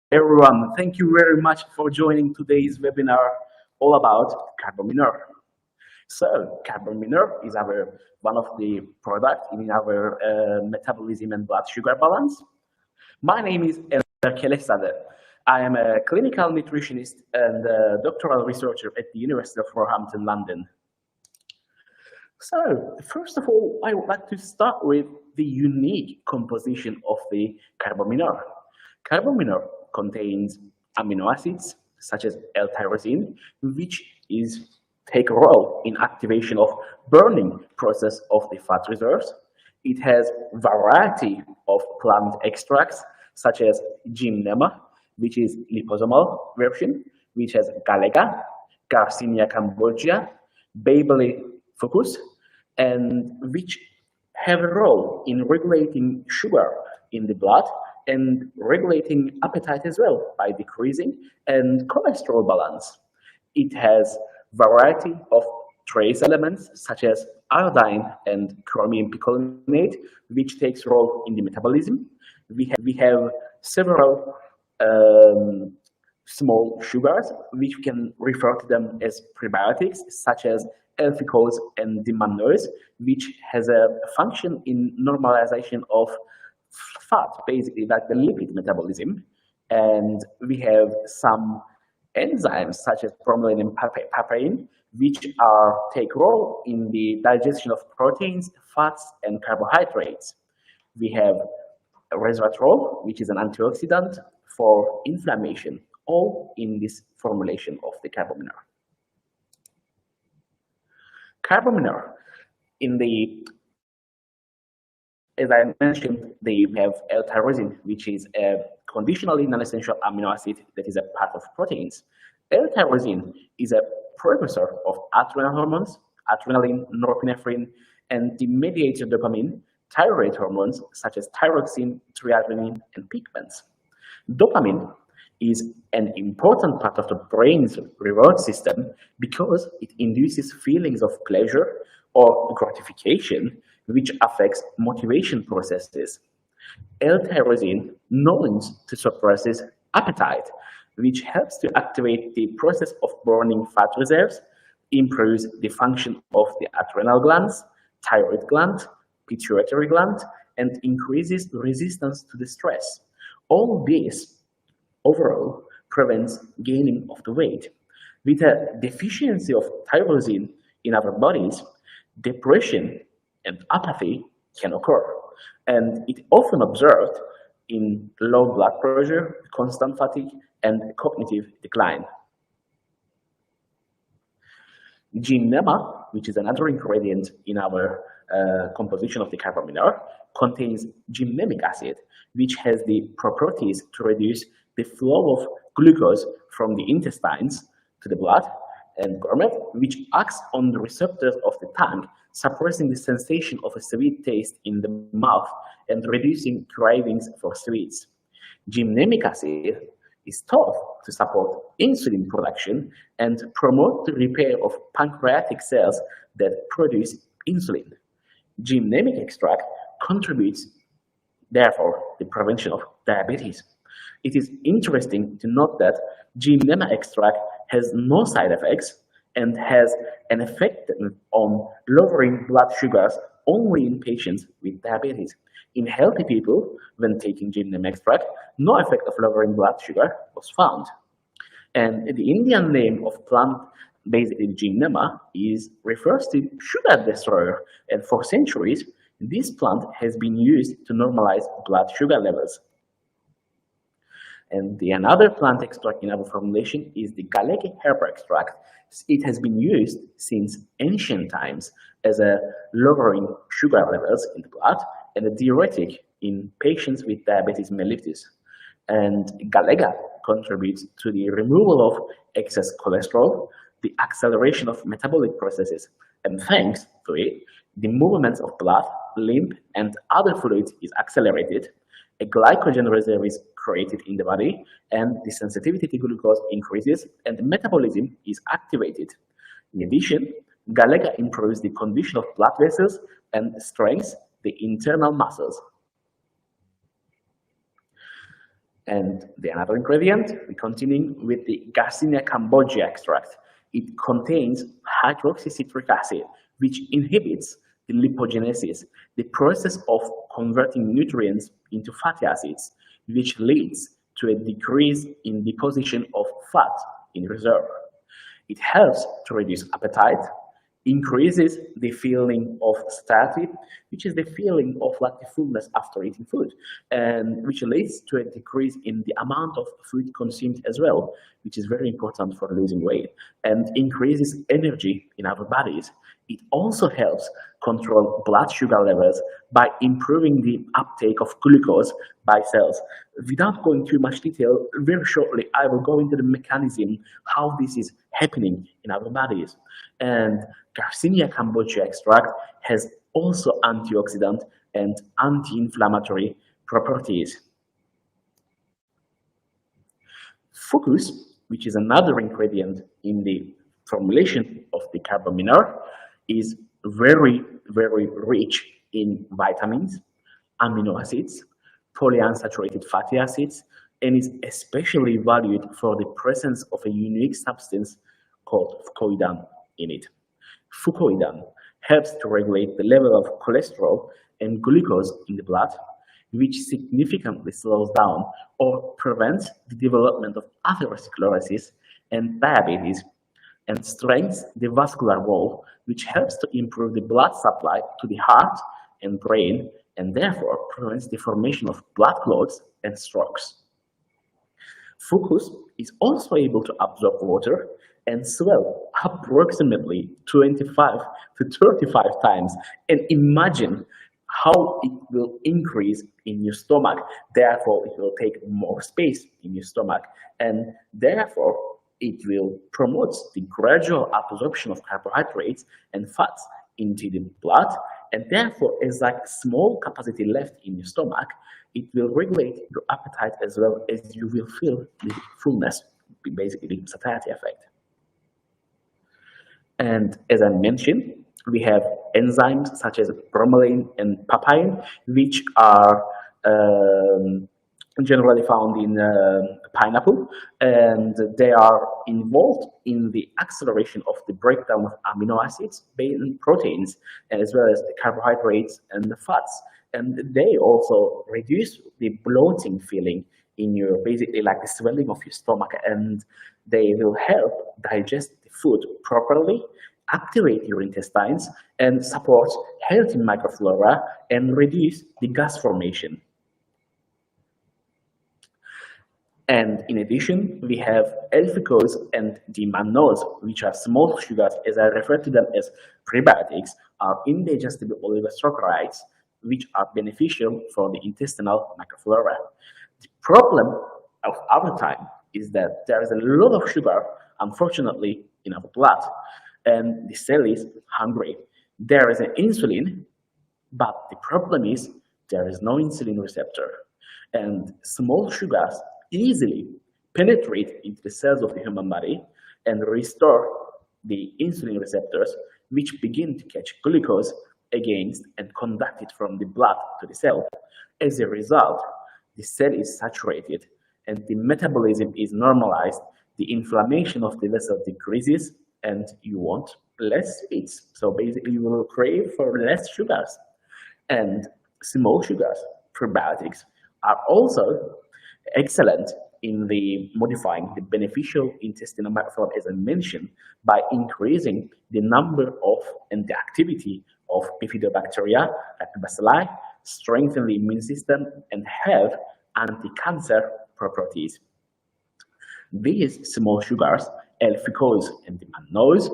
Everyone, thank you very much for joining today's webinar all about CarboMinor. So, CarboMinor is our one of the products in our metabolism and blood sugar balance. My name is Kelesade. I am a clinical nutritionist and a doctoral researcher at the University of Northampton, London. So, first of all, I would like to start with the unique composition of the CarboMinor. CarboMinor contains amino acids such as L-tyrosine, which take a role in activation of burning process of the fat reserves. It has variety of plant extracts such as gymnema, which is liposomal version, which has galega, Garcinia cambogia, Babele fucus, and which have a role in regulating sugar in the blood and regulating appetite as well by decreasing and cholesterol balance. It has variety of trace elements such as iodine and chromium picolinate, which takes role in the metabolism. We have several small sugars, which we can refer to them as prebiotics, such as L-fucose and dimannose, which has a function in normalization of fat, basically like the lipid metabolism. And we have some enzymes such as bromelain and papain, which take role in the digestion of proteins, fats, and carbohydrates. We have resveratrol, which is an antioxidant for inflammation, all in this formulation of the CarboMinor. CarboMinor, as I mentioned, we have L-tyrosine, which is a conditionally non-essential amino acid that is a part of proteins. L-tyrosine is a precursor of adrenal hormones, adrenaline, norepinephrine, and the mediator dopamine, thyroid hormones such as thyroxine, triadenine, and pigments. Dopamine is an important part of the brain's reward system because it induces feelings of pleasure or gratification, which affects motivation processes. L-tyrosine knows to suppresses appetite, which helps to activate the process of burning fat reserves, improves the function of the adrenal glands, thyroid gland, pituitary gland, and increases resistance to the stress. All this overall prevents gaining of the weight. With a deficiency of tyrosine in our bodies, depression and apathy can occur, and it often observed in low blood pressure, constant fatigue, and cognitive decline. Gymnema, which is another ingredient in our composition of the CarboMinor, contains gymnemic acid, which has the properties to reduce the flow of glucose from the intestines to the blood and gourmet, which acts on the receptors of the tongue, suppressing the sensation of a sweet taste in the mouth and reducing cravings for sweets. Gymnemic acid is thought to support insulin production and promote the repair of pancreatic cells that produce insulin. Gymnemic extract contributes, therefore, the prevention of diabetes. It is interesting to note that gymnema extract has no side effects and has an effect on lowering blood sugars only in patients with diabetes. In healthy people, when taking gymnema extract, no effect of lowering blood sugar was found. And the Indian name of plant, basically gymnema, refers to sugar destroyer, and for centuries, this plant has been used to normalize blood sugar levels. And another plant extract in our formulation is the galegi herb extract. It has been used since ancient times as a lowering sugar levels in the blood and a diuretic in patients with diabetes mellitus. And galega contributes to the removal of excess cholesterol, the acceleration of metabolic processes, and thanks to it, the movements of blood, lymph, and other fluids is accelerated. A glycogen reserve is created in the body, and the sensitivity to glucose increases, and metabolism is activated. In addition, galega improves the condition of blood vessels and strengthens the internal muscles. And the another ingredient, we continue with the Garcinia cambogia extract. It contains hydroxycitric acid, which inhibits the lipogenesis, the process of converting nutrients into fatty acids, which leads to a decrease in deposition of fat in reserve. It helps to reduce appetite, increases the feeling of satiety, which is the feeling of like the fullness after eating food, and which leads to a decrease in the amount of food consumed as well, which is very important for losing weight, and increases energy in our bodies. It also helps control blood sugar levels by improving the uptake of glucose by cells. Without going too much detail, very shortly I will go into the mechanism how this is happening in our bodies. And Garcinia cambogia extract has also antioxidant and anti-inflammatory properties. Fucus, which is another ingredient in the formulation of the CarboMinor, is very, very rich in vitamins, amino acids, polyunsaturated fatty acids, and is especially valued for the presence of a unique substance called fucoidan in it. Fucoidan helps to regulate the level of cholesterol and glucose in the blood, which significantly slows down or prevents the development of atherosclerosis and diabetes, and strengthens the vascular wall, which helps to improve the blood supply to the heart and brain, and therefore prevents the formation of blood clots and strokes. Fucus is also able to absorb water and swell approximately 25 to 35 times. And imagine how it will increase in your stomach. Therefore, it will take more space in your stomach. And therefore, it will promote the gradual absorption of carbohydrates and fats into the blood. And therefore, as like small capacity left in your stomach, it will regulate your appetite as well as you will feel the fullness, basically the satiety effect. And as I mentioned, we have enzymes such as bromelain and papain, which are generally found in pineapple, and they are involved in the acceleration of the breakdown of amino acids, proteins, as well as the carbohydrates and the fats. And they also reduce the bloating feeling in your, basically like the swelling of your stomach, and they will help digest the food properly, activate your intestines, and support healthy microflora and reduce the gas formation. And in addition, we have L-fructose and the mannose, which are small sugars, as I refer to them as prebiotics, are indigestible oligosaccharides, which are beneficial for the intestinal microflora. The problem of our time is that there is a lot of sugar, unfortunately, in our blood, and the cell is hungry. There is an insulin, but the problem is there is no insulin receptor. And small sugars easily penetrate into the cells of the human body and restore the insulin receptors, which begin to catch glucose against and conduct it from the blood to the cell. As a result, the cell is saturated and the metabolism is normalized, the inflammation of the vessel decreases, and you want less sweets. So basically you will crave for less sugars. And small sugars, prebiotics, are also excellent in the modifying the beneficial intestinal microbiome, as I mentioned, by increasing the number of and the activity of bifidobacteria, lactobacilli, strengthen the immune system, and have anti-cancer properties. These small sugars, L-fructose and the mannose,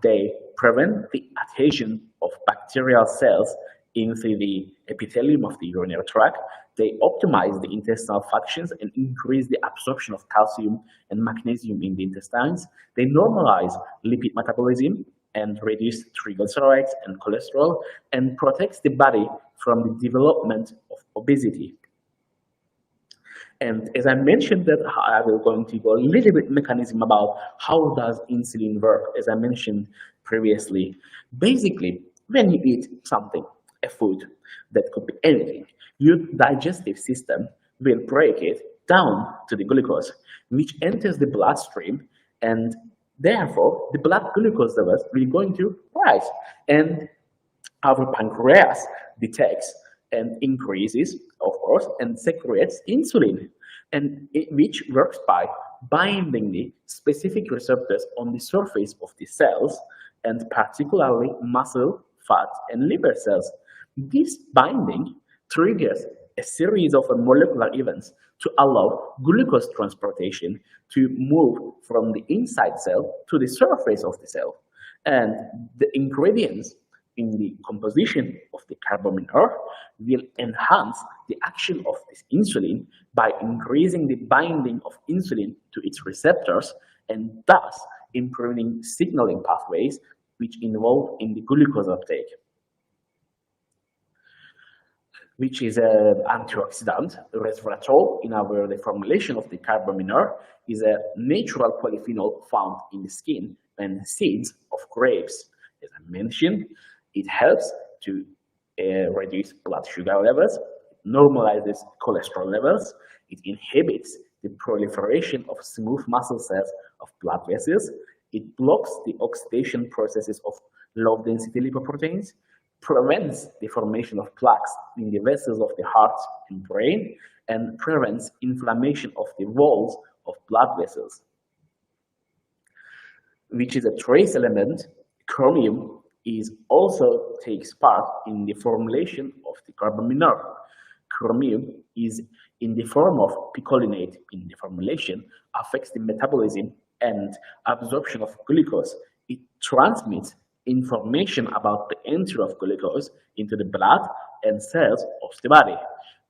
they prevent the adhesion of bacterial cells into the epithelium of the urinary tract. They optimize the intestinal functions and increase the absorption of calcium and magnesium in the intestines. They normalize lipid metabolism and reduce triglycerides and cholesterol, and protects the body from the development of obesity. And as I mentioned that I will go into a little bit mechanism about how does insulin work, as I mentioned previously. Basically, when you eat something, a food that could be anything, your digestive system will break it down to the glucose, which enters the bloodstream, and therefore the blood glucose levels will going to rise. And our pancreas detects and increases, of course, and secretes insulin, and which works by binding the specific receptors on the surface of the cells, and particularly muscle, fat, and liver cells. This binding triggers a series of molecular events to allow glucose transportation to move from the inside cell to the surface of the cell. And the ingredients in the composition of the CarboMinor will enhance the action of this insulin by increasing the binding of insulin to its receptors, and thus improving signaling pathways which involve in the glucose uptake, which is an antioxidant. Resveratrol, in our the formulation of the CarboMinor, is a natural polyphenol found in the skin and seeds of grapes. As I mentioned, it helps to reduce blood sugar levels, normalizes cholesterol levels, it inhibits the proliferation of smooth muscle cells of blood vessels, it blocks the oxidation processes of low-density lipoproteins, prevents the formation of plaques in the vessels of the heart and brain, and prevents inflammation of the walls of blood vessels. Which is a trace element. Chromium is also takes part in the formulation of the CarboMinor. Chromium is in the form of picolinate in the formulation, affects the metabolism and absorption of glucose. It transmits information about the entry of glucose into the blood and cells of the body.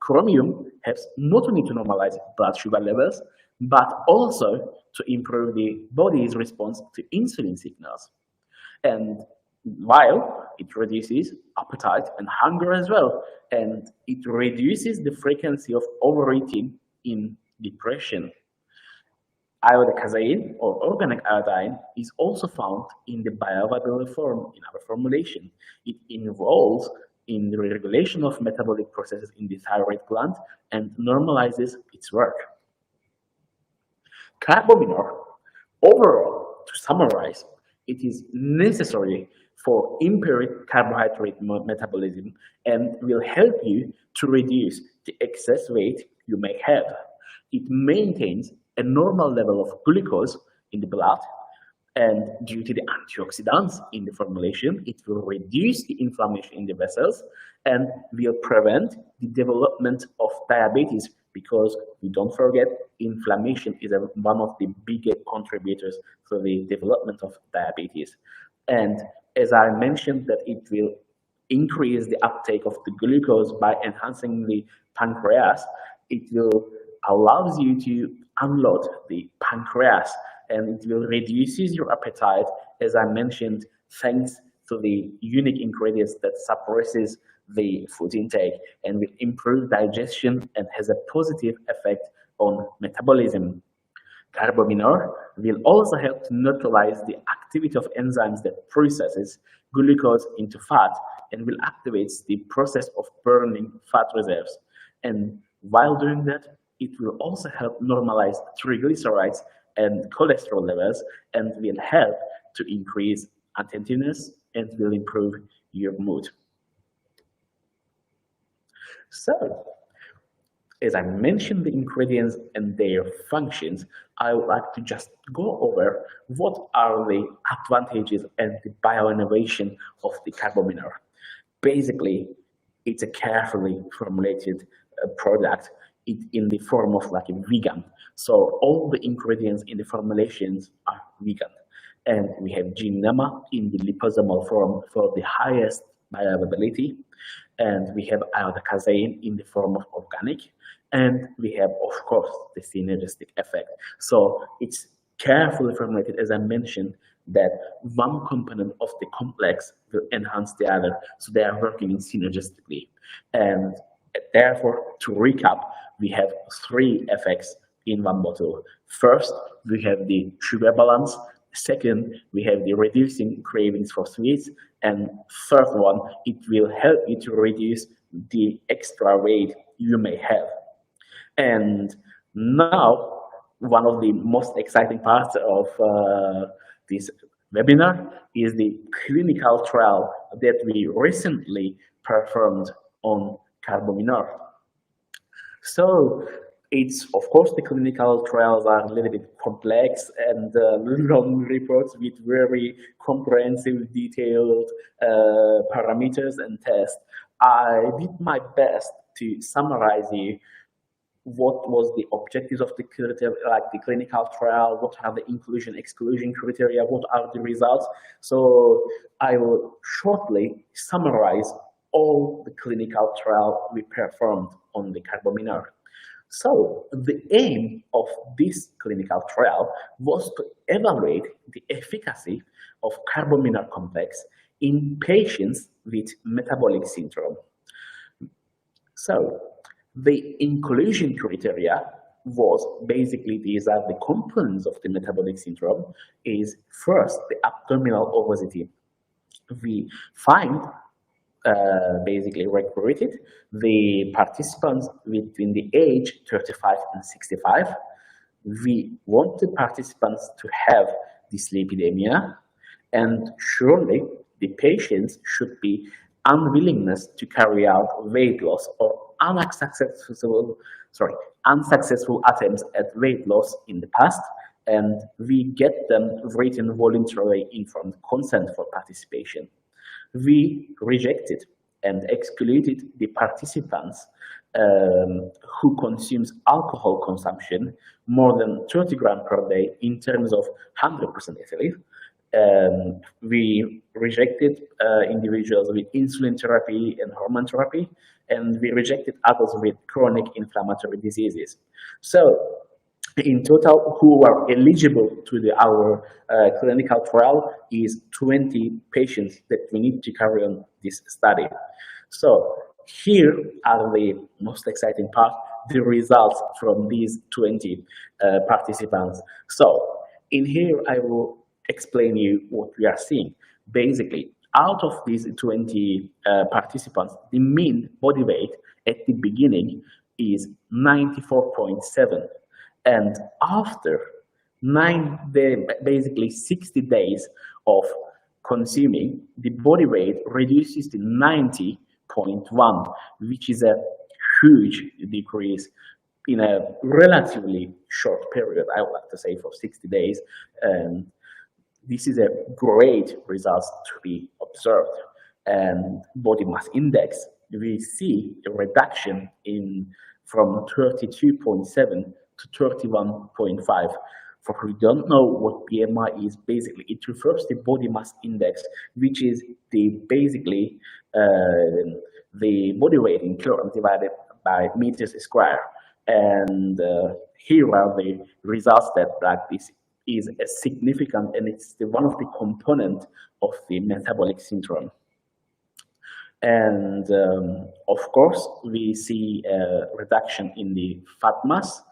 Chromium helps not only to normalize blood sugar levels, but also to improve the body's response to insulin signals. And while it reduces appetite and hunger as well, and it reduces the frequency of overeating in depression. Iodocasein, or organic iodine, is also found in the bioavailable form in our formulation. It involves in the regulation of metabolic processes in the thyroid gland and normalizes its work. CarboMinor, overall, to summarize, it is necessary for impaired carbohydrate metabolism and will help you to reduce the excess weight you may have. It maintains a normal level of glucose in the blood, and due to the antioxidants in the formulation, it will reduce the inflammation in the vessels and will prevent the development of diabetes, because we don't forget inflammation is one of the biggest contributors to the development of diabetes. And as I mentioned, that it will increase the uptake of the glucose by enhancing the pancreas. It will allows you to unload the pancreas, and it will reduces your appetite, as I mentioned, thanks to the unique ingredients that suppresses the food intake and will improve digestion and has a positive effect on metabolism. CarboMinor will also help to neutralize the activity of enzymes that processes glucose into fat and will activate the process of burning fat reserves. And while doing that, it will also help normalize triglycerides and cholesterol levels and will help to increase attentiveness and will improve your mood. So, as I mentioned the ingredients and their functions, I would like to just go over what are the advantages and the bioinnovation of the CarboMinor. Basically, it's a carefully formulated product in the form of like a vegan. So all the ingredients in the formulations are vegan. And we have GNMA in the liposomal form for the highest bioavailability. And we have iodocasein in the form of organic. And we have, of course, the synergistic effect. So it's carefully formulated, as I mentioned, that one component of the complex will enhance the other. So they are working synergistically. And therefore, to recap, we have three effects in one bottle. First, we have the sugar balance. Second, we have the reducing cravings for sweets. And third one, it will help you to reduce the extra weight you may have. And Now, one of the most exciting parts of this webinar is the clinical trial that we recently performed on CarboMinor. So it's, of course, the clinical trials are a little bit complex and long reports with very comprehensive, detailed parameters and tests. I did my best to summarize you what was the objectives of the like the clinical trial, what are the inclusion exclusion criteria, what are the results. So I will shortly summarize all the clinical trial we performed on the CarboMinor. So the aim of this clinical trial was to evaluate the efficacy of CarboMinor complex in patients with metabolic syndrome. So the inclusion criteria was basically, these are the components of the metabolic syndrome, is first the abdominal obesity. We find basically recruited the participants between the age 35 and 65. We want the participants to have dyslipidemia, and surely the patients should be unwillingness to carry out weight loss or unsuccessful attempts at weight loss in the past, and we get them written voluntarily informed consent for participation. We rejected and excluded the participants who consumes alcohol consumption more than 30 grams per day in terms of 100% ethylene. We rejected individuals with insulin therapy and hormone therapy, and we rejected others with chronic inflammatory diseases. So in total, who are eligible to our clinical trial is 20 patients that we need to carry on this study. So here are the most exciting part, the results from these 20 participants. So in here, I will explain you what we are seeing. Basically, out of these 20 participants, the mean body weight at the beginning is 94.7. And after basically 60 days of consuming, the body weight reduces to 90.1, which is a huge decrease in a relatively short period, I would like to say, for 60 days. This is a great result to be observed. And body mass index, we see a reduction from 32.7 to 31.5. For who don't know what BMI is, basically it refers to body mass index, which is basically the body weight in kilograms divided by meters square. And here are the results that this is a significant, and it's one of the components of the metabolic syndrome. And of course, we see a reduction in the fat mass.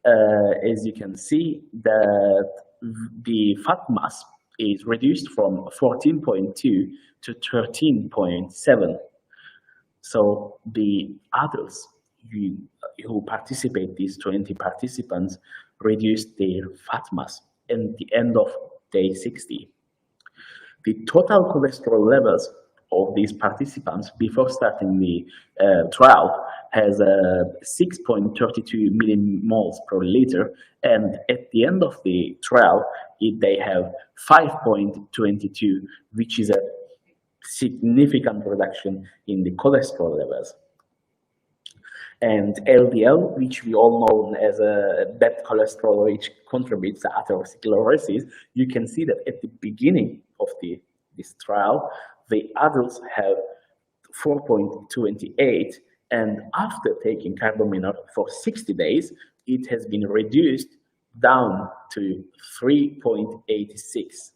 As you can see, that the fat mass is reduced from 14.2 to 13.7. So the adults who participate, these 20 participants, reduced their fat mass at the end of day 60. The total cholesterol levels of these participants before starting the trial has 6.32 millimoles per liter, and at the end of the trial they have 5.22, which is a significant reduction in the cholesterol levels. And LDL, which we all know as a bad cholesterol, which contributes to atherosclerosis, you can see that at the beginning of this trial, the adults have 4.28, and after taking CarboMinor for 60 days, it has been reduced down to 3.86.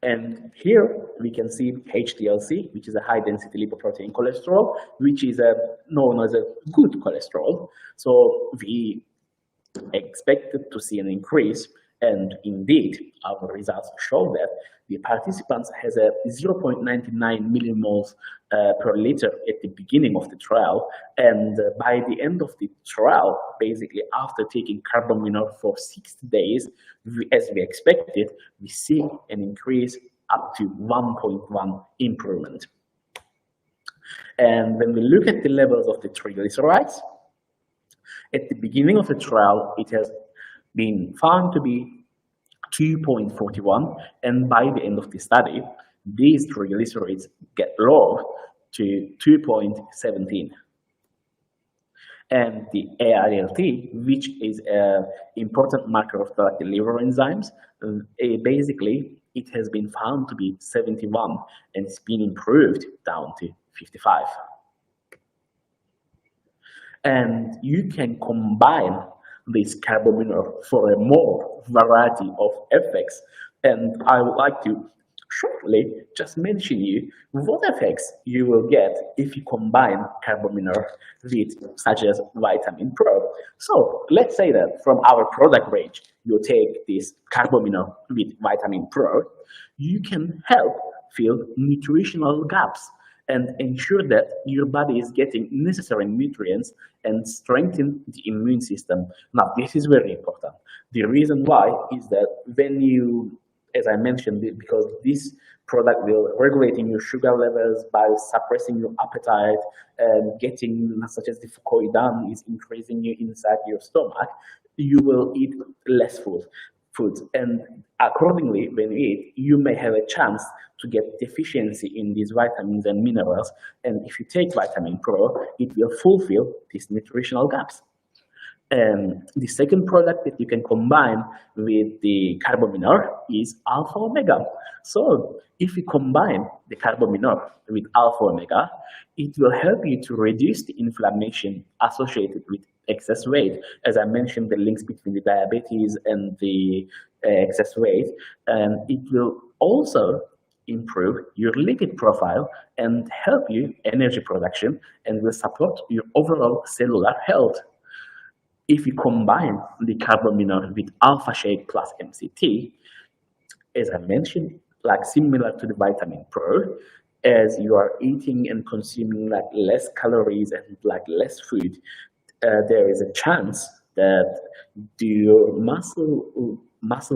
And here we can see HDLC, which is a high-density lipoprotein cholesterol, which is known as a good cholesterol. So we expected to see an increase And indeed, our results show that the participants has a 0.99 millimoles per liter at the beginning of the trial, and by the end of the trial, basically after taking CarboMinor for 60 days, as we expected, we see an increase up to 1.1 improvement. And when we look at the levels of the triglycerides, at the beginning of the trial, it has been found to be 2.41, and by the end of the study, these triglycerides get lowered to 2.17. And the ALT, which is an important marker of the liver enzymes, basically it has been found to be 71, and it's been improved down to 55. And you can combine this CarboMinor for a more variety of effects. And I would like to shortly just mention you what effects you will get if you combine CarboMinor with such as Vitamin Pro. So let's say that from our product range, you take this CarboMinor with Vitamin Pro, you can help fill nutritional gaps and ensure that your body is getting necessary nutrients and strengthen the immune system. Now, this is very important. The reason why is that when you, as I mentioned, because this product will regulating your sugar levels by suppressing your appetite and getting, such as the fucoidan is increasing you inside your stomach, you will eat less foods, and accordingly, when you eat, you may have a chance to get deficiency in these vitamins and minerals. And if you take Vitamin Pro, it will fulfill these nutritional gaps. And the second product that you can combine with the CarboMinor is Alpha Omega. So if you combine the CarboMinor with Alpha Omega, it will help you to reduce the inflammation associated with excess weight. As I mentioned, the links between the diabetes and the excess weight, and it will also improve your lipid profile and help you energy production and will support your overall cellular health. If you combine the CarboMinor with Alpha Shake plus MCT, as I mentioned, like similar to the Vitamin Pro, as you are eating and consuming like less calories and like less food, there is a chance that your muscle mass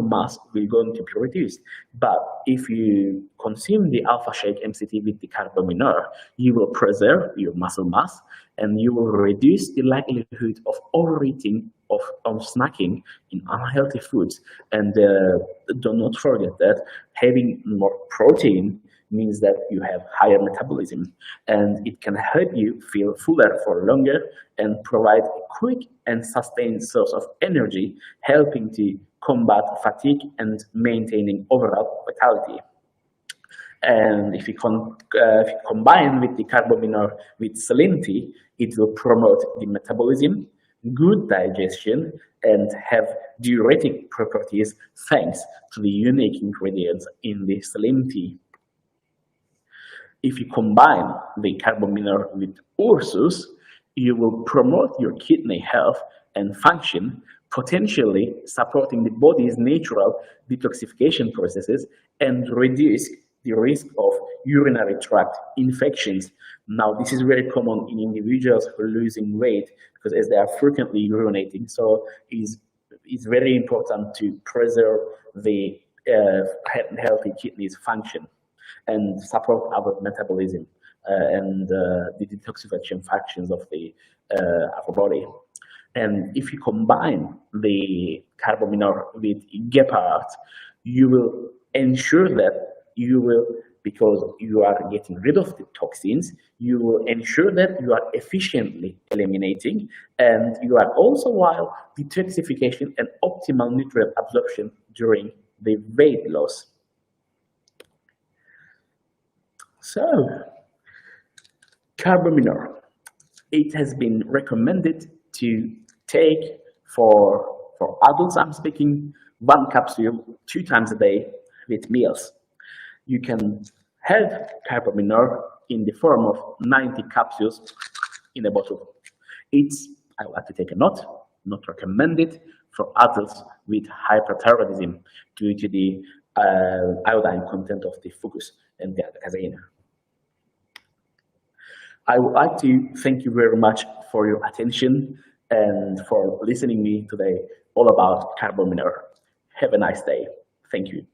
will going to be reduced. But if you consume the Alpha Shake MCT with the CarboMinor, you will preserve your muscle mass and you will reduce the likelihood of overeating, of snacking in unhealthy foods. And do not forget that having more protein means that you have higher metabolism, and it can help you feel fuller for longer and provide a quick and sustained source of energy, helping to combat fatigue and maintaining overall vitality. And if you combine with the CarboMinor with salinity, it will promote the metabolism, good digestion, and have diuretic properties thanks to the unique ingredients in the salinity. If you combine the CarboMinor with Ursus, you will promote your kidney health and function, potentially supporting the body's natural detoxification processes and reduce the risk of urinary tract infections. Now, this is very common in individuals who are losing weight because as they are frequently urinating, so it's very important to preserve the healthy kidneys function and support our metabolism and the detoxification functions of our body. And if you combine the CarboMinor with Gepard, you will ensure that you will, because you are getting rid of the toxins, you will ensure that you are efficiently eliminating, and you are also while detoxification and optimal nutrient absorption during the weight loss. So, CarboMinor, it has been recommended to take for adults, I'm speaking, 1 capsule 2 times a day with meals. You can have CarboMinor in the form of 90 capsules in a bottle. I would like to take a note. not recommended for adults with hyperthyroidism due to the iodine content of the fucus and the casein. I would like to thank you very much for your attention and for listening me today all about CarboMinor. Have a nice day. Thank you.